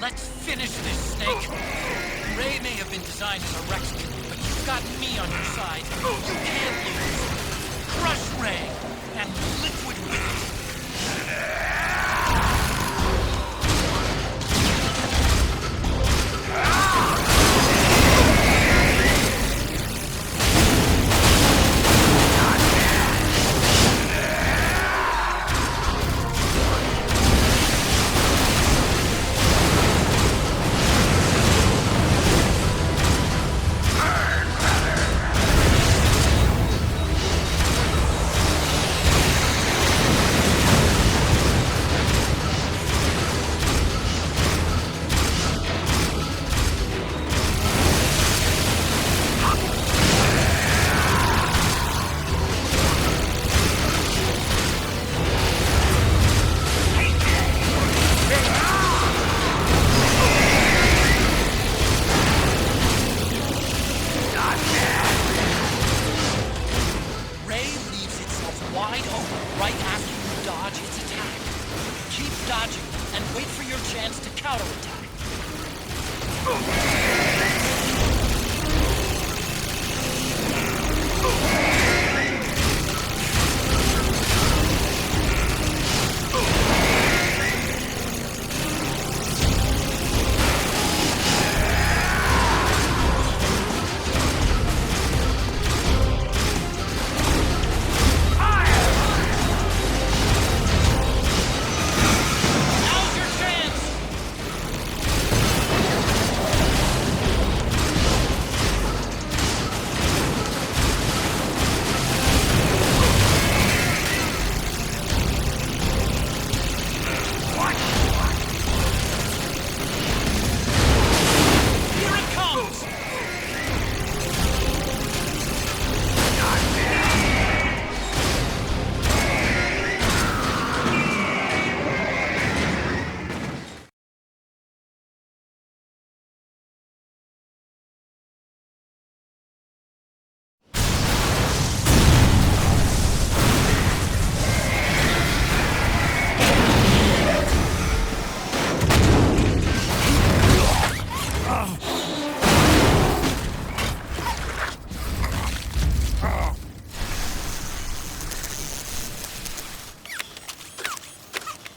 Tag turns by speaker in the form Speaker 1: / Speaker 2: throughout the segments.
Speaker 1: Let's finish this, Snake. Ray may have been designed as a Rexian, but you've got me on your side. You can't lose. Crush Ray, and Liquid with it. Wide open right after you dodge its attack. Keep dodging and wait for your chance to counterattack.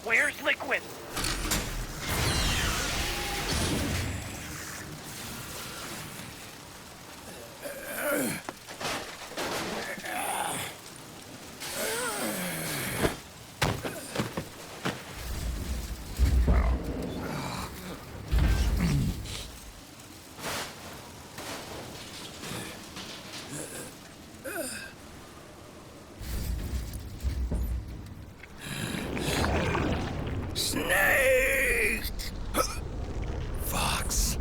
Speaker 1: Where's Liquid?
Speaker 2: Snake! Fox.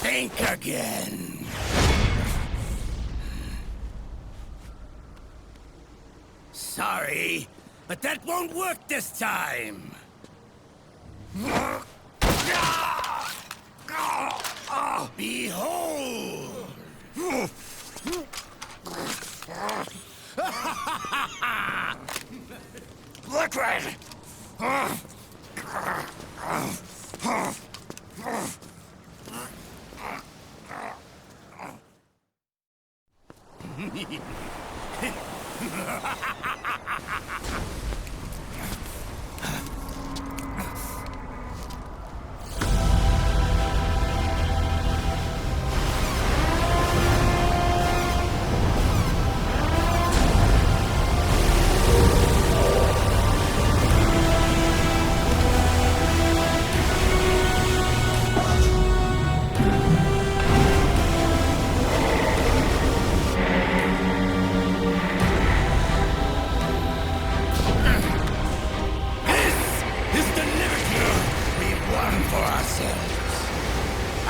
Speaker 2: Think again. Sorry, but that won't work this time. Behold! Liquid!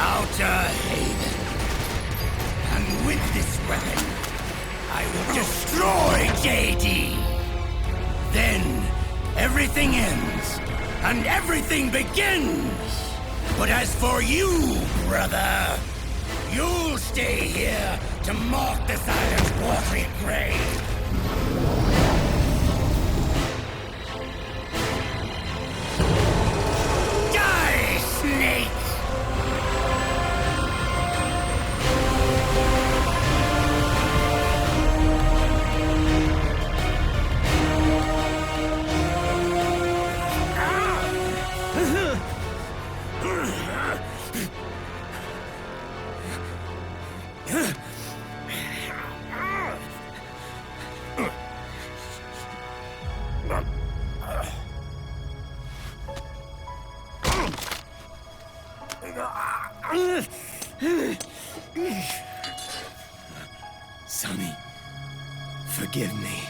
Speaker 2: Outer Haven. And with this weapon, I will destroy JD. Then, everything ends and everything begins! But as for you, brother, you'll stay here to mark this island's watery grave. Die, snake! Sonny, forgive me.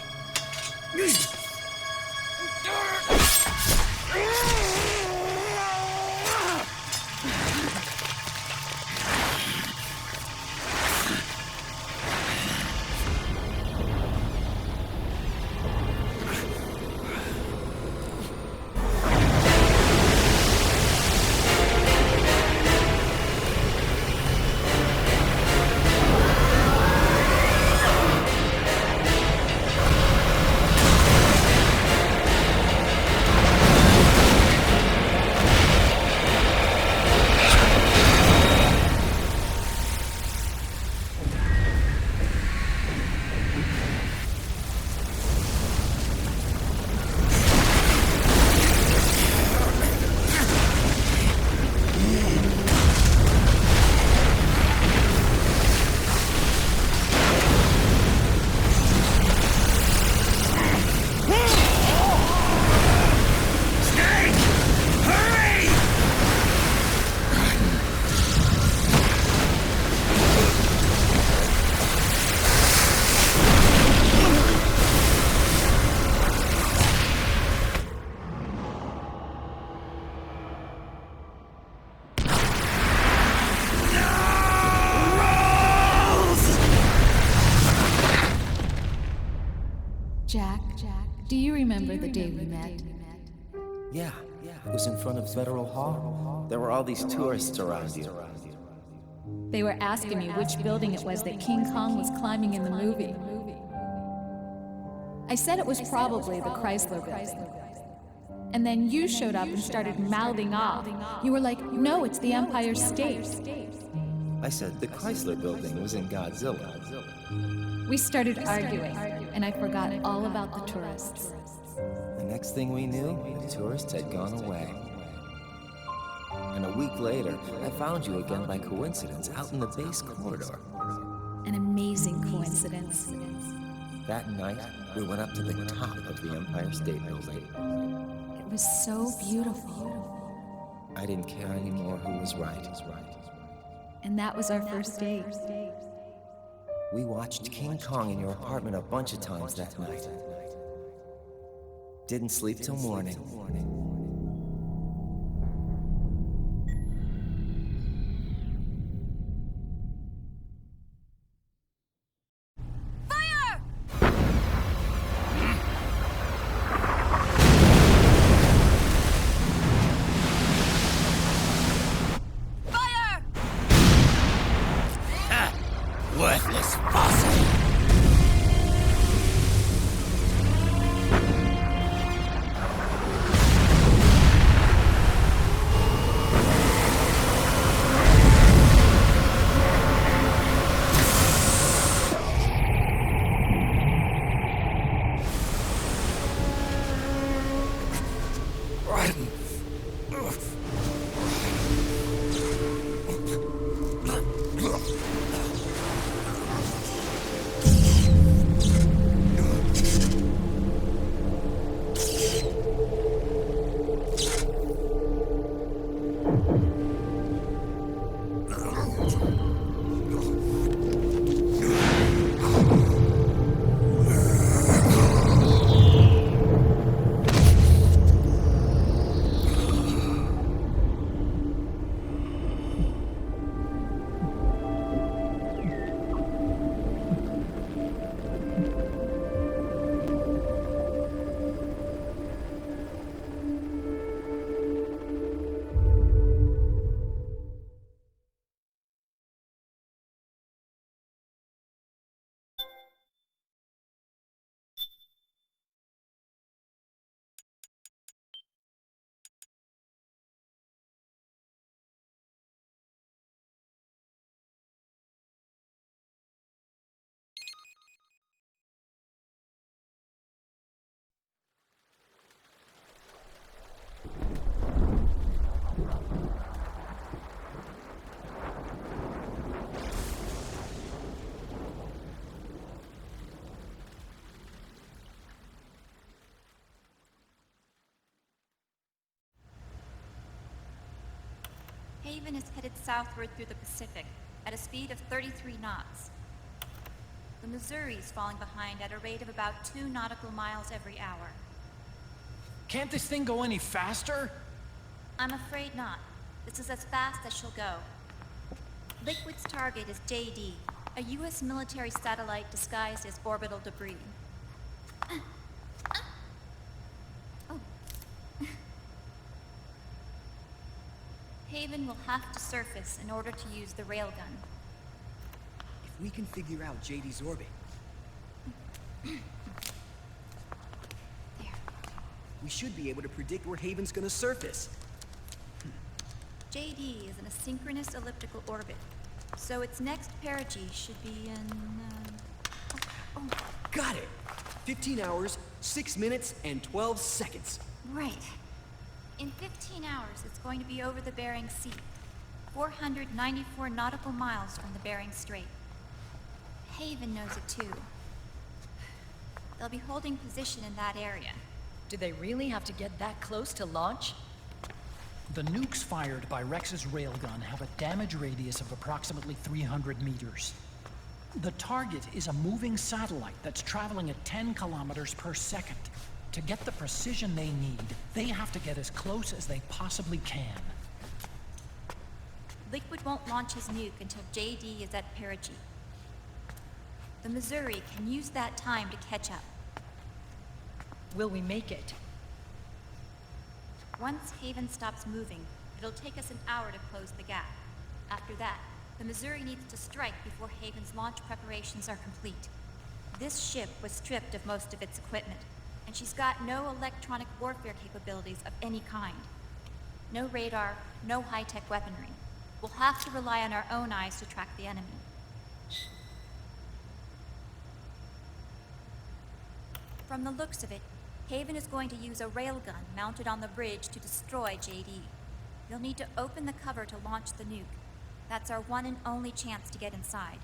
Speaker 3: Jack, do you remember the day we met?
Speaker 4: Yeah. It was in front of Federal Hall. There were all these tourists around you.
Speaker 3: They were asking me which building it was that King Kong was climbing in the movie. I said it was probably the Chrysler building. And then you showed up and started mouthing off. You were like, no, it's the Empire State.
Speaker 4: I said the Chrysler building was in Godzilla.
Speaker 3: We started arguing, and I forgot all about the tourists.
Speaker 4: The next thing we knew, the tourists had gone away. And a week later, I found you again by coincidence out in the base corridor.
Speaker 3: An amazing coincidence.
Speaker 4: That night, we went up to the top of the Empire State Building.
Speaker 3: It was so beautiful.
Speaker 4: I didn't care anymore who was right.
Speaker 3: And that was our first date.
Speaker 4: We watched King Kong in your apartment a bunch of times that night. Didn't sleep till morning.
Speaker 2: Worthless fossil!
Speaker 5: Haven is headed southward through the Pacific at a speed of 33 knots. The Missouri is falling behind at a rate of about 2 nautical miles every hour.
Speaker 1: Can't this thing go any faster?
Speaker 5: I'm afraid not. This is as fast as she'll go. Liquid's target is JD, a U.S. military satellite disguised as orbital debris. Oh. Haven will have to surface in order to use the railgun.
Speaker 6: If we can figure out JD's orbit,
Speaker 5: There.
Speaker 6: we should be able to predict where Haven's gonna surface.
Speaker 5: JD is in a synchronous elliptical orbit, so its next perigee should be in,
Speaker 6: Got it! 15 hours, 6 minutes, and 12 seconds.
Speaker 5: Right. In 15 hours, it's going to be over the Bering Sea, 494 nautical miles from the Bering Strait. Haven knows it too. They'll be holding position in that area.
Speaker 7: Do they really have to get that close to launch?
Speaker 1: The nukes fired by Rex's railgun have a damage radius of approximately 300 meters. The target is a moving satellite that's traveling at 10 kilometers per second. To get the precision they need, they have to get as close as they possibly can.
Speaker 5: Liquid won't launch his nuke until JD is at perigee. The Missouri can use that time to catch up.
Speaker 7: Will we make it?
Speaker 5: Once Haven stops moving, it'll take us an hour to close the gap. After that, the Missouri needs to strike before Haven's launch preparations are complete. This ship was stripped of most of its equipment, and she's got no electronic warfare capabilities of any kind. No radar, no high-tech weaponry. We'll have to rely on our own eyes to track the enemy. From the looks of it, Haven is going to use a railgun mounted on the bridge to destroy JD. You'll need to open the cover to launch the nuke. That's our one and only chance to get inside.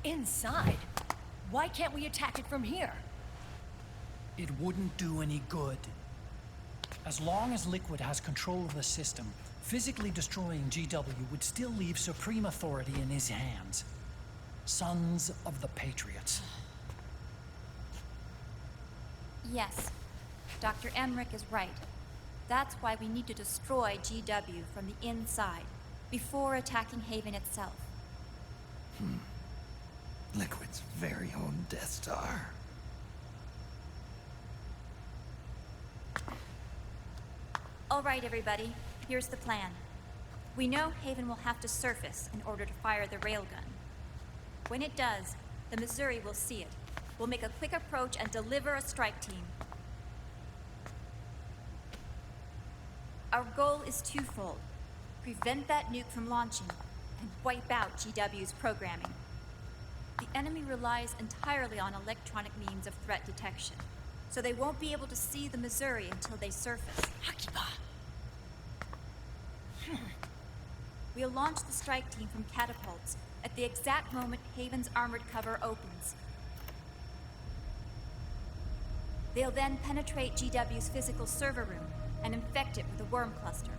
Speaker 7: Inside? Why can't we attack it from here?
Speaker 1: It wouldn't do any good. As long as Liquid has control of the system, physically destroying GW would still leave supreme authority in his hands. Sons of the Patriots.
Speaker 5: Yes, Dr. Emmerich is right. That's why we need to destroy GW from the inside, before attacking Haven itself.
Speaker 2: Liquid's very own Death Star.
Speaker 5: All right, everybody, here's the plan. We know Haven will have to surface in order to fire the railgun. When it does, the Missouri will see it. We'll make a quick approach and deliver a strike team. Our goal is twofold. Prevent that nuke from launching and wipe out GW's programming. The enemy relies entirely on electronic means of threat detection, so they won't be able to see the Missouri until they surface. We'll launch the strike team from catapults at the exact moment Haven's armored cover opens. They'll then penetrate GW's physical server room and infect it with a worm cluster.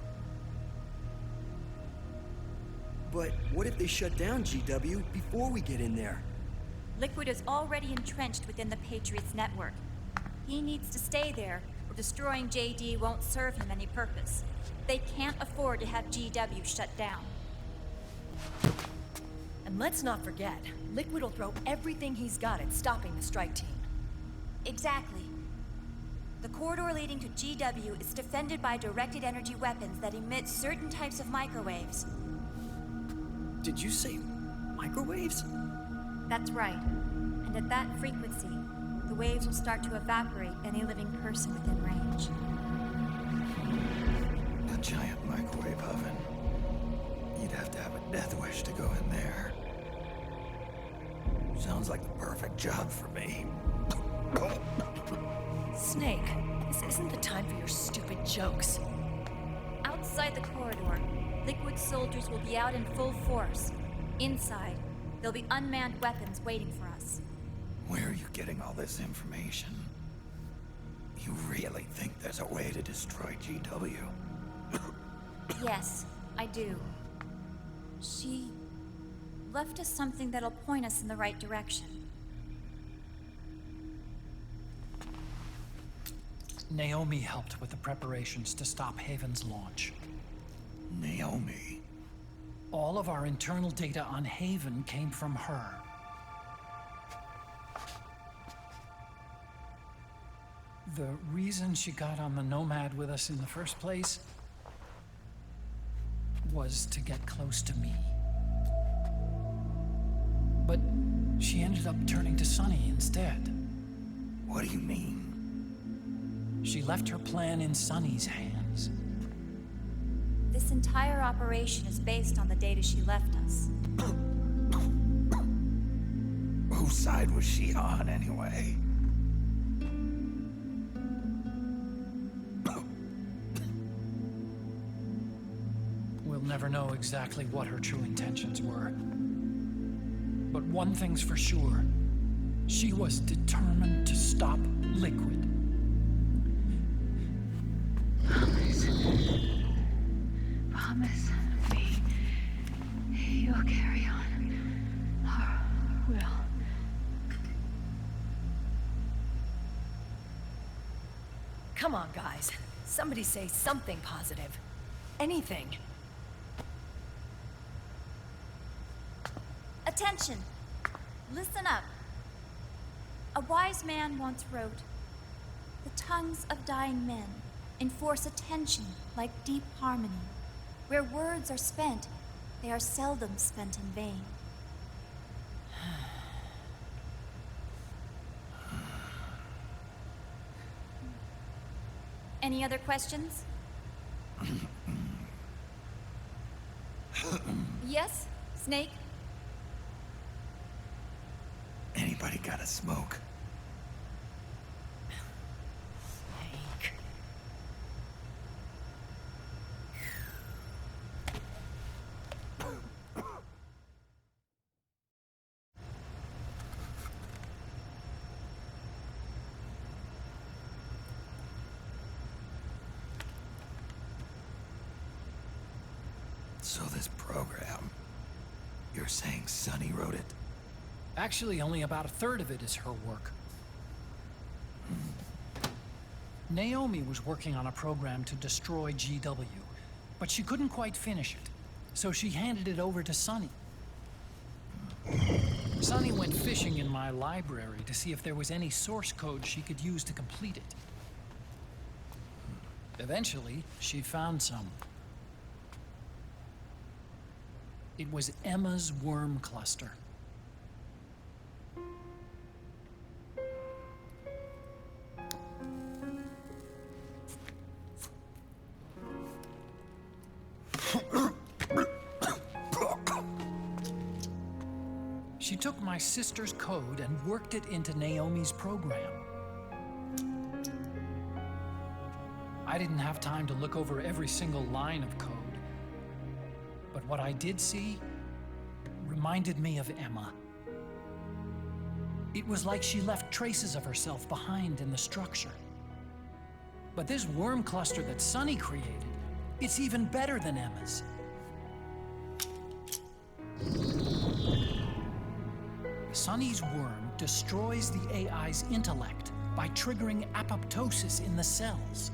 Speaker 6: But what if they shut down GW before we get in there?
Speaker 5: Liquid is already entrenched within the Patriots network. He needs to stay there, or destroying JD won't serve him any purpose. They can't afford to have GW shut down.
Speaker 7: And let's not forget, Liquid will throw everything he's got at stopping the strike team.
Speaker 5: Exactly. The corridor leading to GW is defended by directed energy weapons that emit certain types of microwaves.
Speaker 6: Did you say microwaves?
Speaker 5: That's right. And at that frequency, the waves will start to evaporate any living person within range.
Speaker 2: A giant microwave oven. You'd have to have a death wish to go in there. Sounds like the perfect job for me.
Speaker 7: Snake, this isn't the time for your stupid jokes.
Speaker 5: Outside the corridor, Liquid soldiers will be out in full force. Inside, there'll be unmanned weapons waiting for us.
Speaker 2: Where are you getting all this information? You really think there's a way to destroy GW?
Speaker 5: Yes, I do. She left us something that'll point us in the right direction.
Speaker 1: Naomi helped with the preparations to stop Haven's launch.
Speaker 2: Naomi?
Speaker 1: All of our internal data on Haven came from her. The reason she got on the Nomad with us in the first place was to get close to me. But she ended up turning to Sonny instead.
Speaker 2: What do you mean?
Speaker 1: She left her plan in Sonny's hands.
Speaker 5: This entire operation is based on the data she left us.
Speaker 2: Whose side was she on, anyway?
Speaker 1: We'll never know exactly what her true intentions were. But one thing's for sure. She was determined to stop Liquid.
Speaker 8: Promise me you'll carry on. Or will.
Speaker 7: Come on, guys. Somebody say something positive. Anything.
Speaker 5: Attention! Listen up. A wise man once wrote, "The tongues of dying men enforce attention like deep harmony. Where words are spent, they are seldom spent in vain." Any other questions? Yes, Snake?
Speaker 2: Anybody got a smoke?
Speaker 7: Snake.
Speaker 2: So this program, you're saying Sonny wrote it?
Speaker 1: Actually, only about a third of it is her work. Naomi was working on a program to destroy GW, but she couldn't quite finish it, so she handed it over to Sonny. Sonny went fishing in my library to see if there was any source code she could use to complete it. Eventually, she found some. It was Emma's worm cluster. She took my sister's code and worked it into Naomi's program. I didn't have time to look over every single line of code, but what I did see reminded me of Emma. It was like she left traces of herself behind in the structure. But this worm cluster that Sonny created, it's even better than Emma's. Sonny's worm destroys the AI's intellect by triggering apoptosis in the cells.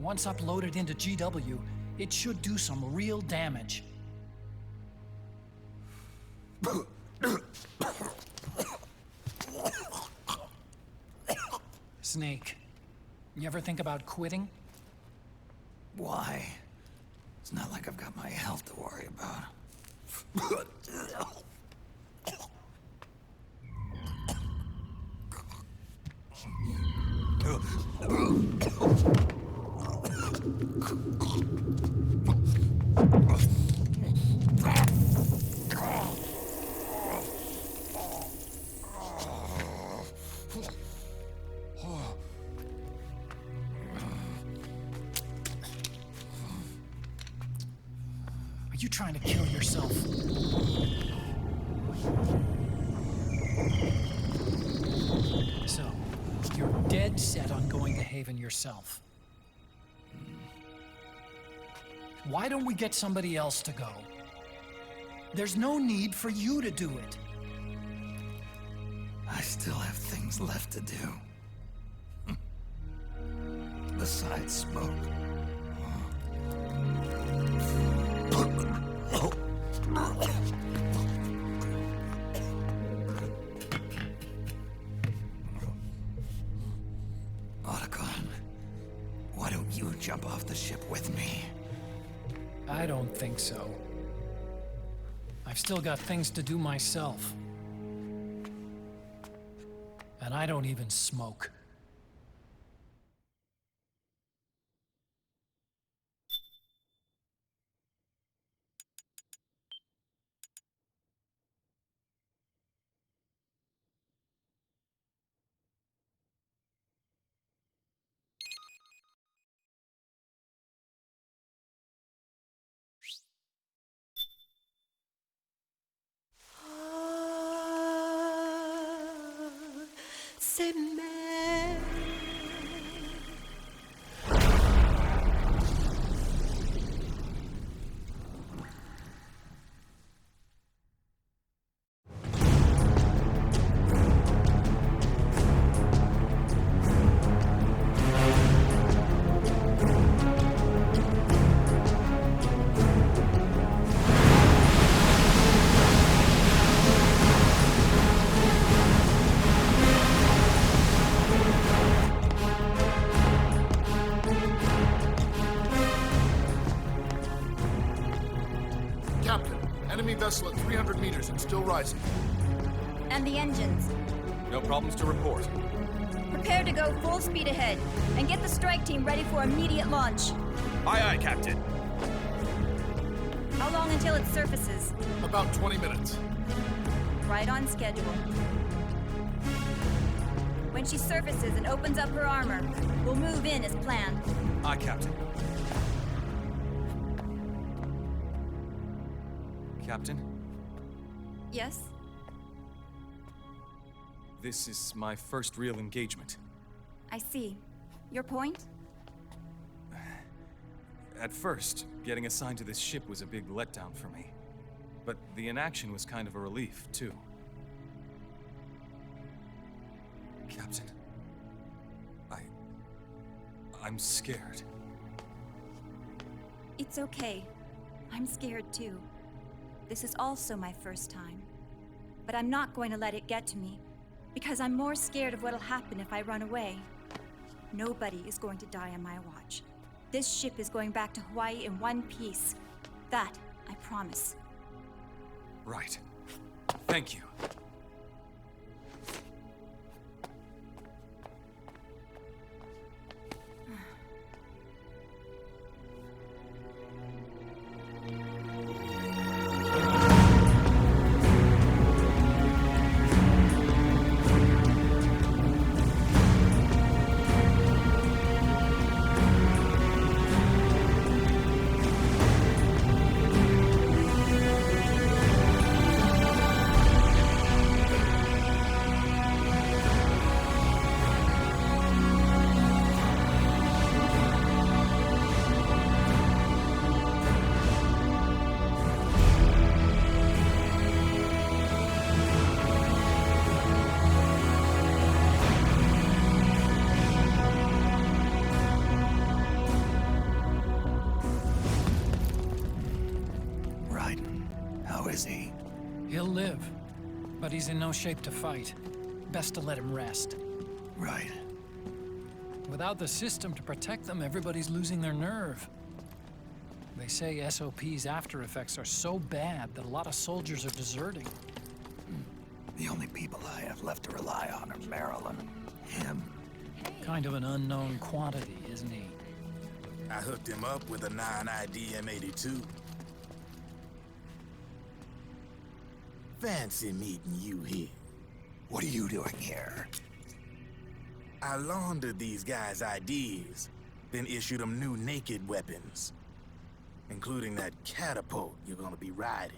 Speaker 1: Once uploaded into GW, it should do some real damage. Snake, you ever think about quitting?
Speaker 2: Why? It's not like I've got my health to worry about.
Speaker 1: Are you trying to kill yourself? So, you're dead set on going to Haven yourself. Why don't we get somebody else to go? There's no need for you to do it.
Speaker 2: I still have things left to do. Besides smoke. Otacon, why don't you jump off the ship with me?
Speaker 1: I don't think so. I've still got things to do myself. And I don't even smoke.
Speaker 7: C'est mère.
Speaker 9: Captain, enemy vessel at 300 meters and still rising.
Speaker 5: And the engines.
Speaker 10: No problems to report.
Speaker 5: Prepare to go full speed ahead, and get the strike team ready for immediate launch.
Speaker 10: Aye, aye, Captain.
Speaker 5: How long until it surfaces?
Speaker 9: About 20 minutes.
Speaker 5: Right on schedule. When she surfaces and opens up her armor, we'll move in as planned.
Speaker 10: Aye, Captain. Captain,
Speaker 5: Yes?
Speaker 10: this is my first real engagement.
Speaker 5: I see. Your point?
Speaker 10: At first, getting assigned to this ship was a big letdown for me. But the inaction was kind of a relief, too. Captain, I'm scared.
Speaker 5: It's okay. I'm scared too. This is also my first time. But I'm not going to let it get to me, because I'm more scared of what'll happen if I run away. Nobody is going to die on my watch. This ship is going back to Hawaii in one piece. That, I promise.
Speaker 10: Right. Thank you.
Speaker 1: He'll live, but he's in no shape to fight. Best to let him rest.
Speaker 2: Right.
Speaker 1: Without the system to protect them, everybody's losing their nerve. They say SOP's after effects are so bad that a lot of soldiers are deserting.
Speaker 2: The only people I have left to rely on are Marilyn, him.
Speaker 1: Kind of an unknown quantity, isn't he?
Speaker 11: I hooked him up with a 9ID M82. Fancy meeting you here.
Speaker 2: What are you doing here?
Speaker 11: I laundered these guys' IDs, then issued them new naked weapons, including that catapult you're gonna be riding.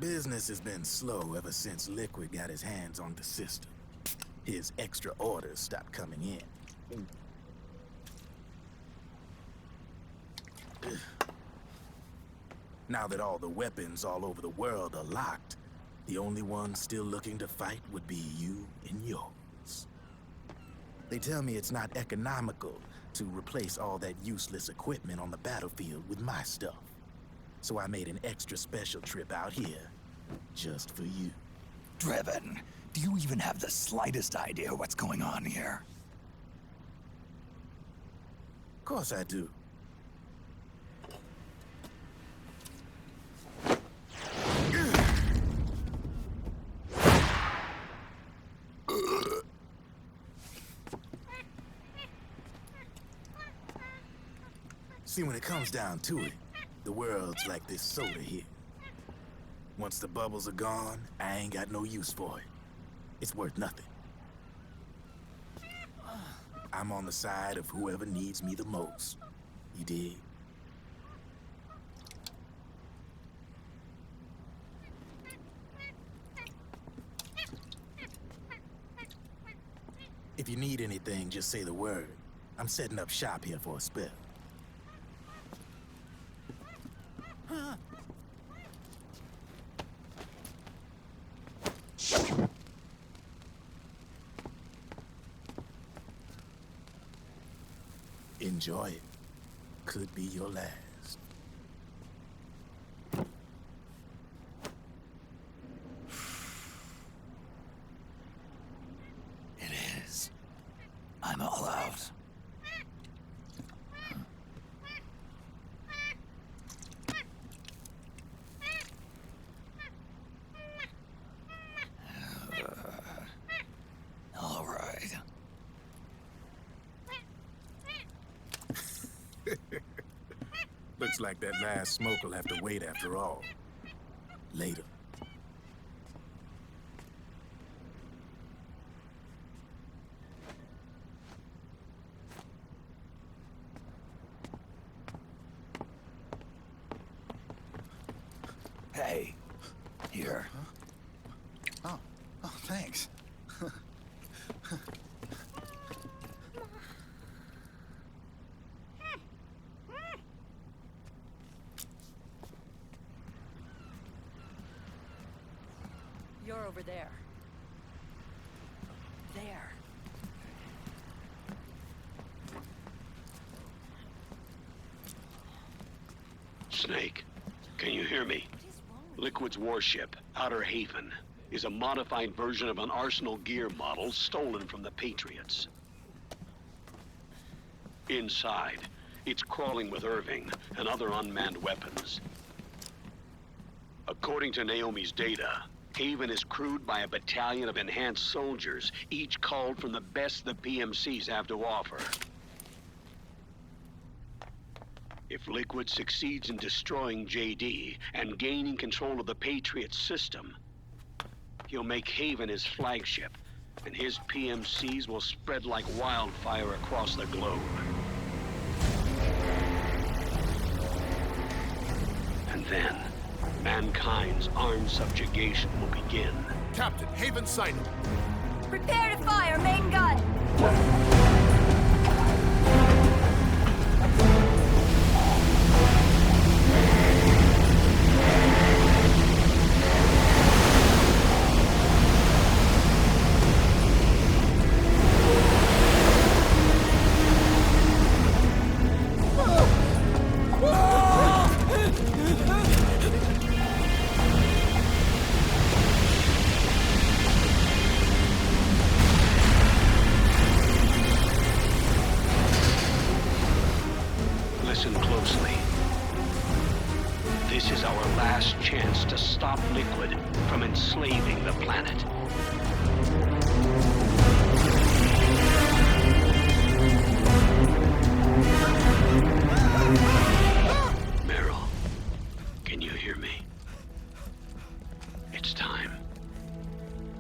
Speaker 11: Business has been slow ever since Liquid got his hands on the system. his extra orders stopped coming in. Now that all the weapons all over the world are locked, the only one still looking to fight would be you and yours. They tell me it's not economical to replace all that useless equipment on the battlefield with my stuff. So I made an extra special trip out here, just for you.
Speaker 2: Driven, do you even have the slightest idea what's going on here?
Speaker 11: Of course I do. See, when it comes down to it, the world's like this soda here. Once the bubbles are gone, I ain't got no use for it. It's worth nothing. I'm on the side of whoever needs me the most. You dig? If you need anything, just say the word. I'm setting up shop here for a spell. Enjoy it. Could be your last.
Speaker 2: It is. I'm all out. All right.
Speaker 11: Looks like that last smoke will have to wait after all. Later.
Speaker 2: Hey, here.
Speaker 12: Oh, thanks.
Speaker 7: You're over there. There.
Speaker 13: Snake, can you hear me? Liquid's warship, Outer Haven, is a modified version of an Arsenal gear model stolen from the Patriots. Inside, it's crawling with Irving and other unmanned weapons. According to Naomi's data, Haven is crewed by a battalion of enhanced soldiers, each called from the best the PMCs have to offer. If Liquid succeeds in destroying JD and gaining control of the Patriots system, he'll make Haven his flagship, and his PMCs will spread like wildfire across the globe. And then, mankind's armed subjugation will begin.
Speaker 9: Captain, Haven sighted.
Speaker 7: Prepare to fire, main gun!
Speaker 13: Listen closely. This is our last chance to stop Liquid from enslaving the planet. Meryl, can you hear me? It's time.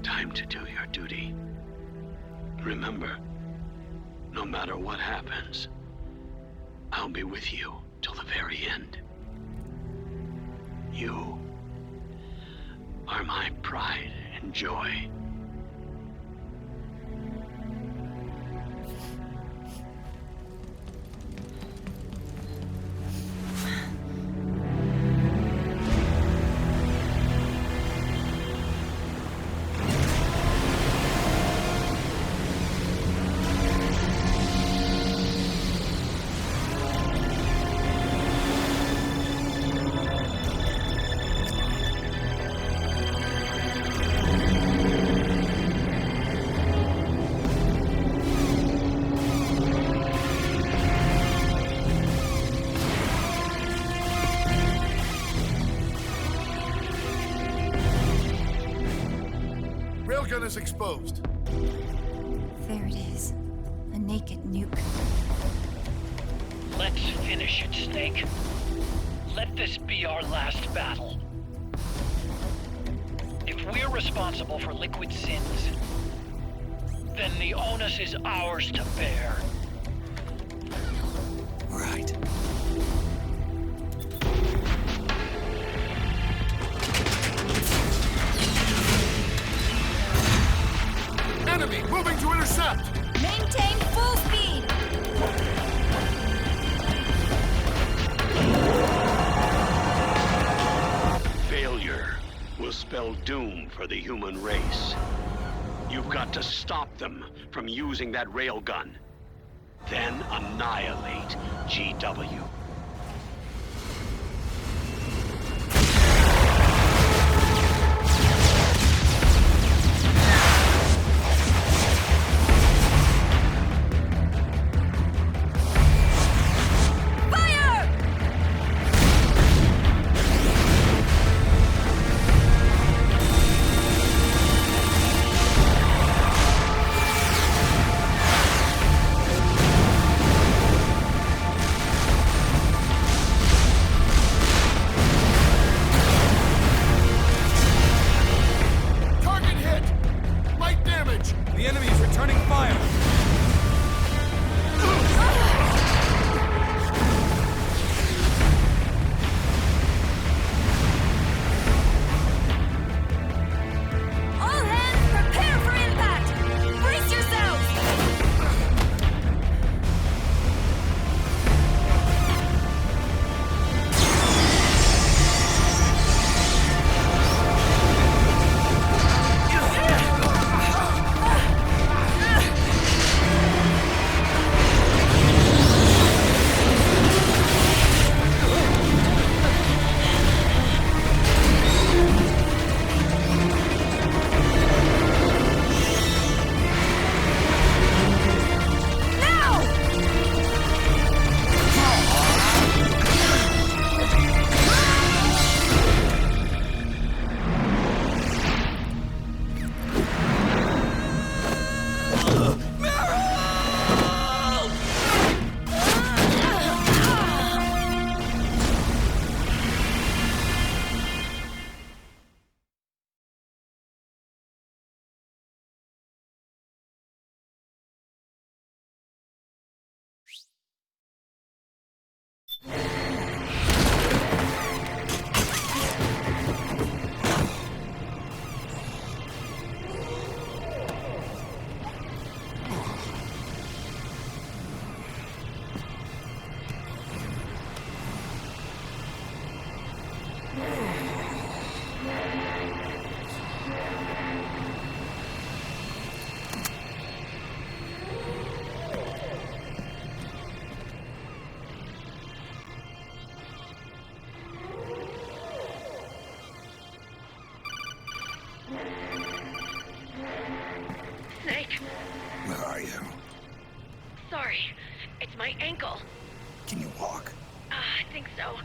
Speaker 13: Time to do your duty. Remember, no matter what happens, I'll be with you till the very end. You are my pride and joy.
Speaker 9: Railgun is exposed.
Speaker 5: There it is. A naked nuke.
Speaker 1: Let's finish it, Snake. Let this be our last battle. If we're responsible for Liquid's sins, then the onus is ours to bear.
Speaker 2: Right.
Speaker 9: Enemy moving to intercept!
Speaker 5: Maintain full speed!
Speaker 13: Failure will spell doom for the human race. You've got to stop them from using that railgun. Then annihilate GW.
Speaker 10: The enemy is returning fire!
Speaker 5: All hands, prepare for impact! Brace yourselves!
Speaker 8: Snake,
Speaker 2: Where are you?
Speaker 8: sorry. It's my ankle.
Speaker 2: Can you walk?
Speaker 8: I think so.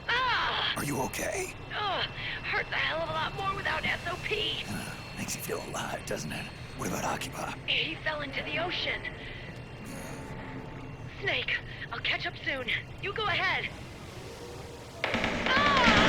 Speaker 8: Ah!
Speaker 2: Are you okay?
Speaker 8: Ugh, hurts a hell of a lot more without SOP.
Speaker 2: Makes you feel alive, doesn't it? What about Occupy?
Speaker 8: He fell into the ocean. Snake, I'll catch up soon. You go ahead. Ah!